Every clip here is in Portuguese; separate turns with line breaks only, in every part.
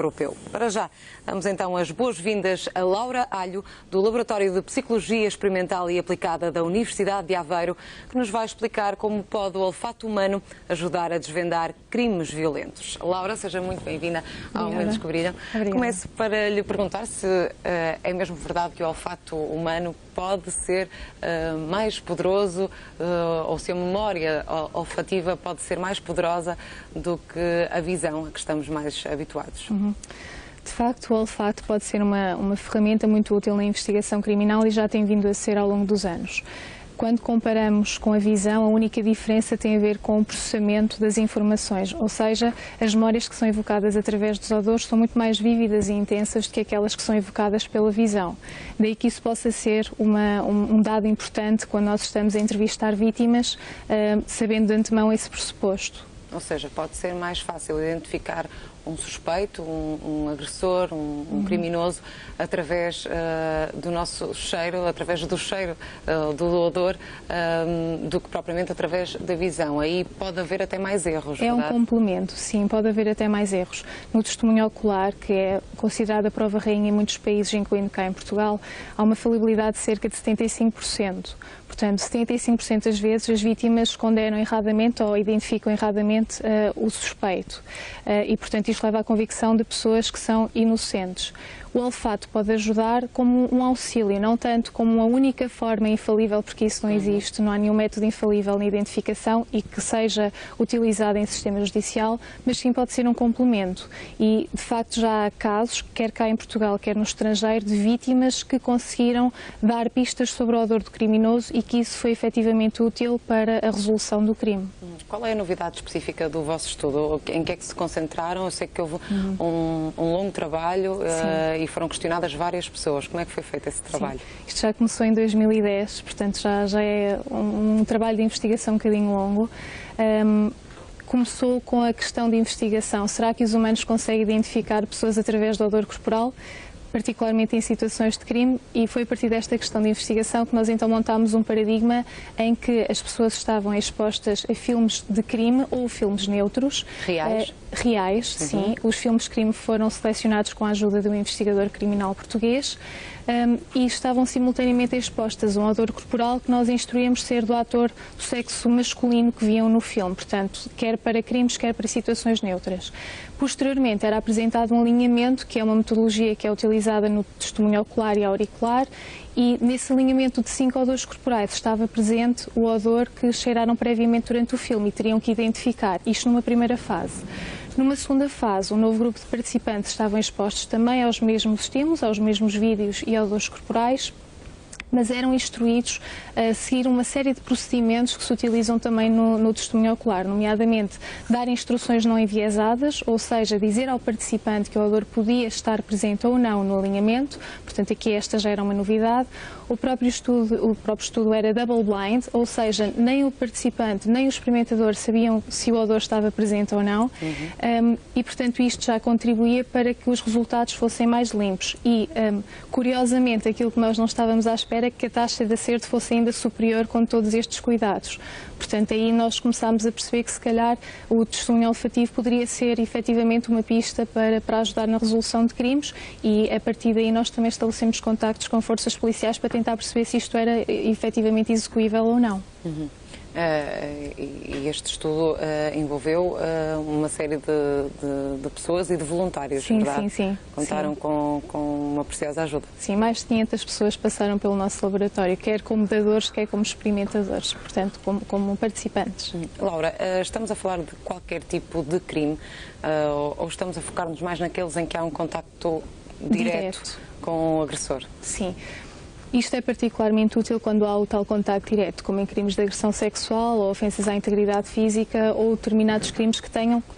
Europeu. Para já, damos então as boas-vindas a Laura Alho, do Laboratório de Psicologia Experimental e Aplicada da Universidade de Aveiro, que nos vai explicar como pode o olfato humano ajudar a desvendar crimes violentos. Laura, seja muito bem-vinda ao Momento Descobrilham. Começo para lhe perguntar se é mesmo verdade que o olfato humano pode ser mais poderoso ou se a memória olfativa pode ser mais poderosa do que a visão a que estamos mais habituados.
De facto, o olfato pode ser uma ferramenta muito útil na investigação criminal e já tem vindo a ser ao longo dos anos. Quando comparamos com a visão, a única diferença tem a ver com o processamento das informações, ou seja, as memórias que são evocadas através dos odores são muito mais vívidas e intensas do que aquelas que são evocadas pela visão. Daí que isso possa ser um dado importante quando nós estamos a entrevistar vítimas, sabendo de antemão esse pressuposto.
Ou seja, pode ser mais fácil identificar um suspeito, um agressor, um criminoso, através do nosso cheiro, através do cheiro, do odor, do que propriamente através da visão. Aí pode haver até mais erros,
É
verdade?
um complemento, sim, pode haver até mais erros. No testemunho ocular, que é considerada a prova rainha em muitos países, incluindo cá em Portugal, há uma falibilidade de cerca de 75%. Portanto, 75% das vezes as vítimas condenam erradamente ou identificam erradamente o suspeito. E, portanto, isto leva à convicção de pessoas que são inocentes. O olfato pode ajudar como um auxílio, não tanto como uma única forma infalível, porque isso não existe, não há nenhum método infalível na identificação e que seja utilizado em sistema judicial, mas sim pode ser um complemento. E, de facto, já há casos, quer cá em Portugal, quer no estrangeiro, de vítimas que conseguiram dar pistas sobre o odor do criminoso e que isso foi efetivamente útil para a resolução do crime.
Qual é a novidade específica do vosso estudo? Em que é que se concentraram? Eu sei que houve um longo trabalho e foram questionadas várias pessoas. Como é que foi feito esse trabalho?
Sim. Isto já começou em 2010, portanto já é um trabalho de investigação um bocadinho longo. Começou com a questão de investigação. Será que os humanos conseguem identificar pessoas através do odor corporal? Particularmente em situações de crime, e foi a partir desta questão de investigação que nós então montámos um paradigma em que as pessoas estavam expostas a filmes de crime ou filmes neutros.
Reais?
Reais, sim. Os filmes de crime foram selecionados com a ajuda de um investigador criminal português e estavam simultaneamente expostas a um odor corporal que nós instruímos ser do ator do sexo masculino que viam no filme, portanto, quer para crimes, quer para situações neutras. Posteriormente era apresentado um alinhamento, que é uma metodologia que é utilizada no testemunho ocular e auricular, e nesse alinhamento de 5 odores corporais estava presente o odor que cheiraram previamente durante o filme e teriam que identificar, isto numa primeira fase. Numa segunda fase, um novo grupo de participantes estavam expostos também aos mesmos estímulos, aos mesmos vídeos e odores corporais, mas eram instruídos a seguir uma série de procedimentos que se utilizam também no testemunho ocular, nomeadamente dar instruções não enviesadas, ou seja, dizer ao participante que o odor podia estar presente ou não no alinhamento, portanto aqui esta já era uma novidade. O próprio estudo era double blind, ou seja, nem o participante nem o experimentador sabiam se o odor estava presente ou não, e portanto isto já contribuía para que os resultados fossem mais limpos e, curiosamente, aquilo que nós não estávamos à espera é que a taxa de acerto fosse ainda superior com todos estes cuidados. Portanto, aí nós começámos a perceber que se calhar o testemunho olfativo poderia ser efetivamente uma pista para ajudar na resolução de crimes e a partir daí nós também estabelecemos contactos com forças policiais para tentar perceber se isto era efetivamente execuível ou não.
E este estudo envolveu uma série de pessoas e de voluntários,
sim,
verdade?
Sim.
Contaram com uma preciosa ajuda.
Sim, mais de 500 pessoas passaram pelo nosso laboratório, quer como dadores, quer como experimentadores, portanto, como participantes.
Laura, estamos a falar de qualquer tipo de crime ou estamos a focar-nos mais naqueles em que há um contacto direto com o agressor?
Sim. Isto é particularmente útil quando há o tal contacto direto, como em crimes de agressão sexual ou ofensas à integridade física ou determinados crimes que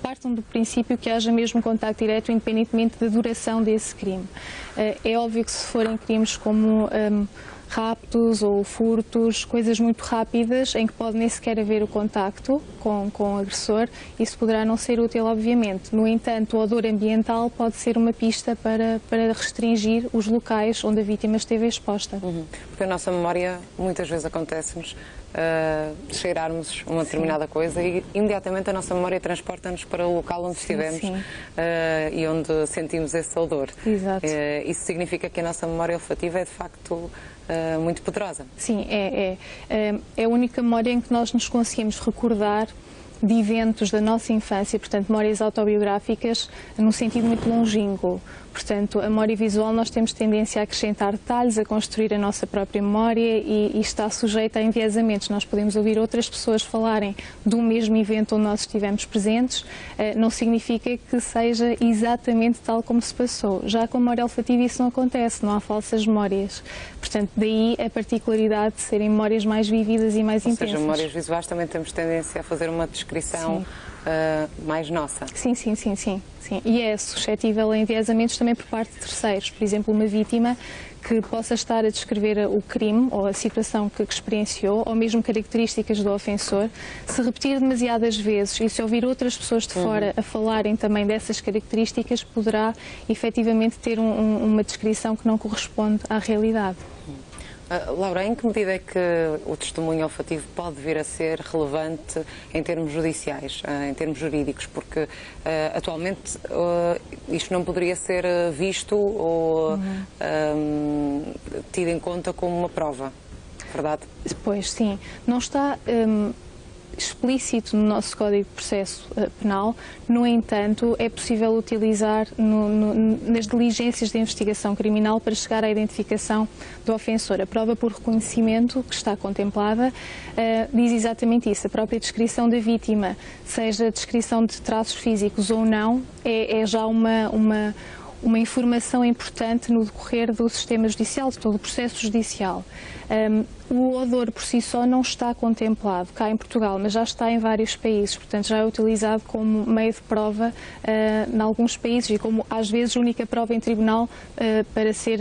partam do princípio que haja mesmo contacto direto, independentemente da duração desse crime. É óbvio que se forem crimes como raptos ou furtos, coisas muito rápidas em que pode nem sequer haver o contacto com o agressor, isso poderá não ser útil, obviamente. No entanto, o odor ambiental pode ser uma pista para restringir os locais onde a vítima esteve exposta.
Porque a nossa memória muitas vezes acontece-nos cheirarmos uma determinada coisa e imediatamente a nossa memória transporta-nos para o local onde estivemos e onde sentimos esse odor.
Exato.
Isso significa que a nossa memória olfativa é de facto muito poderosa.
Sim, é a única memória em que nós nos conseguimos recordar de eventos da nossa infância, portanto, memórias autobiográficas num sentido muito longínquo. Portanto, a memória visual nós temos tendência a acrescentar detalhes, a construir a nossa própria memória e está sujeita a enviesamentos. Nós podemos ouvir outras pessoas falarem do mesmo evento onde nós estivemos presentes, não significa que seja exatamente tal como se passou. Já com a memória olfativa isso não acontece, não há falsas memórias. Portanto, daí a particularidade de serem memórias mais vívidas e mais intensas.
Ou seja, memórias visuais também temos tendência a fazer uma descrição mais nossa.
Sim. E é suscetível a enviesamentos também por parte de terceiros. Por exemplo, uma vítima que possa estar a descrever o crime ou a situação que experienciou, ou mesmo características do ofensor, se repetir demasiadas vezes e se ouvir outras pessoas de fora a falarem também dessas características, poderá efetivamente ter uma descrição que não corresponde à realidade.
Laura, em que medida é que o testemunho olfativo pode vir a ser relevante em termos judiciais, em termos jurídicos? Porque atualmente isto não poderia ser visto ou tido em conta como uma prova, verdade?
Pois, sim. Não está explícito no nosso Código de Processo Penal, no entanto, é possível utilizar nas diligências de investigação criminal para chegar à identificação do ofensor. A prova por reconhecimento, que está contemplada, diz exatamente isso. A própria descrição da vítima, seja descrição de traços físicos ou não, é já uma informação importante no decorrer do sistema judicial, de todo o processo judicial. O odor por si só não está contemplado cá em Portugal, mas já está em vários países, portanto já é utilizado como meio de prova em alguns países e como às vezes única prova em tribunal para ser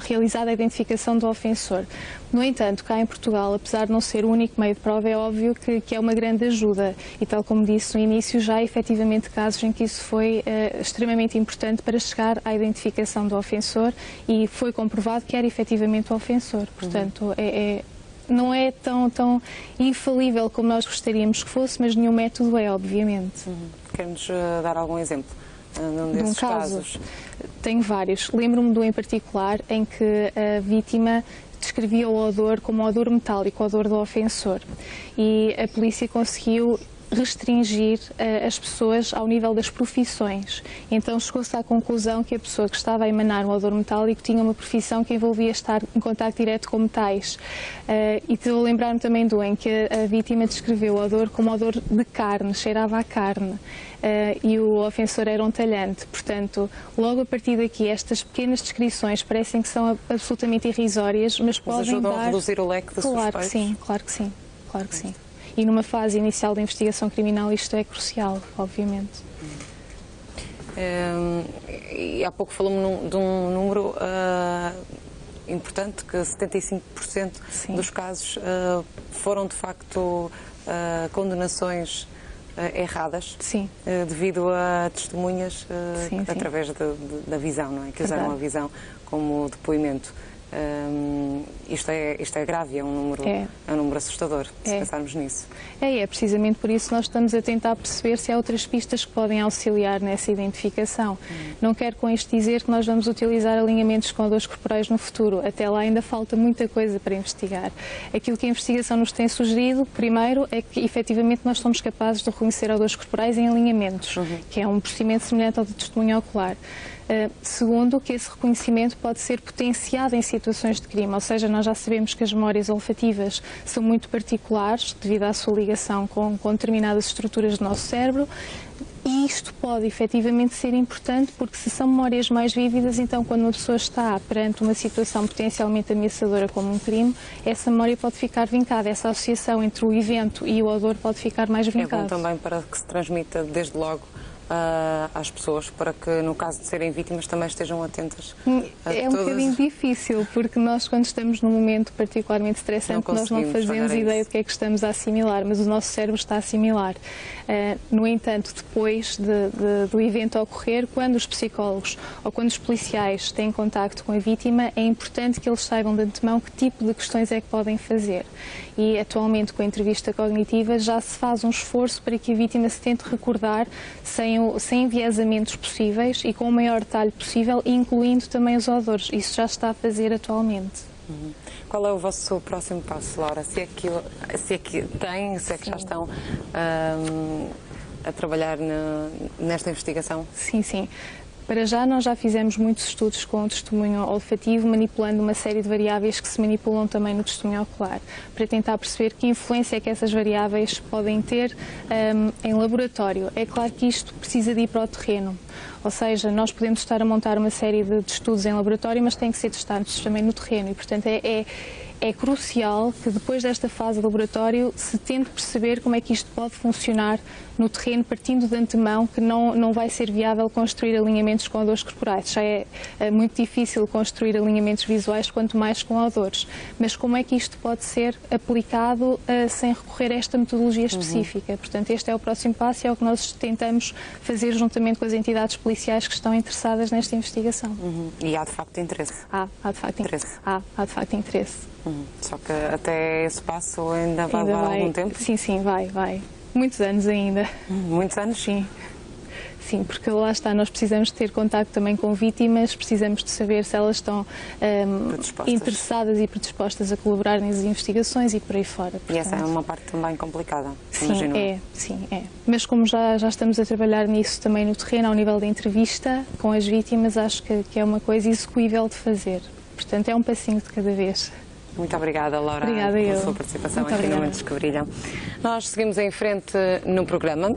realizada a identificação do ofensor. No entanto, cá em Portugal, apesar de não ser o único meio de prova, é óbvio que é uma grande ajuda e, tal como disse no início, já há efetivamente casos em que isso foi extremamente importante para chegar à identificação do ofensor e foi comprovado que era efetivamente o ofensor. Portanto, não é tão infalível como nós gostaríamos que fosse, mas nenhum método é, obviamente.
Quer-nos dar algum exemplo desses casos?
Tenho vários. Lembro-me de um em particular em que a vítima descrevia o odor como o odor metálico, o odor do ofensor. E a polícia conseguiu restringir as pessoas ao nível das profissões. Então chegou-se à conclusão que a pessoa que estava a emanar um odor metálico tinha uma profissão que envolvia estar em contacto direto com metais. E estou a lembrar-me também do em que a vítima descreveu o odor como odor de carne, cheirava a carne. E o ofensor era um talhante. Portanto, logo a partir daqui, estas pequenas descrições parecem que são absolutamente irrisórias, mas podem
ajudam
dar...
a reduzir o leque de suspeitos?
Claro que sim. E numa fase inicial da investigação criminal isto é crucial, obviamente.
E há pouco falou-me de um número importante, que 75% dos casos foram de facto condenações erradas, devido a testemunhas através da visão, não é? Que usaram a visão como depoimento. Isto é grave, é um número assustador, se pensarmos nisso.
É precisamente por isso que nós estamos a tentar perceber se há outras pistas que podem auxiliar nessa identificação. Não quero com isto dizer que nós vamos utilizar alinhamentos com odores corporais no futuro. Até lá ainda falta muita coisa para investigar. Aquilo que a investigação nos tem sugerido, primeiro, é que efetivamente nós somos capazes de reconhecer odores corporais em alinhamentos, que é um procedimento semelhante ao de testemunho ocular. Segundo, que esse reconhecimento pode ser potenciado em situações de crime, ou seja, nós já sabemos que as memórias olfativas são muito particulares devido à sua ligação com determinadas estruturas do nosso cérebro e isto pode efetivamente ser importante porque se são memórias mais vívidas, então quando uma pessoa está perante uma situação potencialmente ameaçadora como um crime, essa memória pode ficar vincada, essa associação entre o evento e o odor pode ficar mais vincada.
É bom também para que se transmita desde logo às pessoas para que, no caso de serem vítimas, também estejam atentas?
É um bocadinho difícil, porque nós, quando estamos num momento particularmente estressante, nós não fazemos ideia do que é que estamos a assimilar, mas o nosso cérebro está a assimilar. No entanto, depois do evento ocorrer, quando os psicólogos ou quando os policiais têm contacto com a vítima, é importante que eles saibam de antemão que tipo de questões é que podem fazer. E, atualmente, com a entrevista cognitiva, já se faz um esforço para que a vítima se tente recordar sem enviesamentos possíveis e com o maior detalhe possível, incluindo também os odores. Isso já se está a fazer atualmente.
Qual é o vosso próximo passo, Laura? Se é que já estão a trabalhar nesta investigação?
Sim. Para já, nós já fizemos muitos estudos com o testemunho olfativo, manipulando uma série de variáveis que se manipulam também no testemunho ocular, para tentar perceber que influência é que essas variáveis podem ter em laboratório. É claro que isto precisa de ir para o terreno, ou seja, nós podemos estar a montar uma série de estudos em laboratório, mas têm que ser testados também no terreno e, portanto, é crucial que depois desta fase de laboratório se tente perceber como é que isto pode funcionar no terreno, partindo de antemão que não vai ser viável construir alinhamentos com odores corporais. Já é muito difícil construir alinhamentos visuais, quanto mais com odores. Mas como é que isto pode ser aplicado sem recorrer a esta metodologia específica? Portanto, este é o próximo passo e é o que nós tentamos fazer juntamente com as entidades policiais que estão interessadas nesta investigação.
E há de facto interesse?
Há de facto interesse. Há de facto interesse.
Só que até esse passo ainda vai levar algum tempo?
Sim, vai. Muitos anos ainda.
Muitos anos?
Sim, porque lá está, nós precisamos ter contacto também com vítimas, precisamos de saber se elas estão interessadas e predispostas a colaborar nas investigações e por aí fora. Portanto,
e essa é uma parte também complicada,
imagino. Sim. Mas como já estamos a trabalhar nisso também no terreno, ao nível da entrevista com as vítimas, acho que é uma coisa execuível de fazer. Portanto, é um passinho de cada vez.
Muito obrigada, Laura,
pela
sua participação aqui no Mentes que Brilham. Nós seguimos em frente no programa.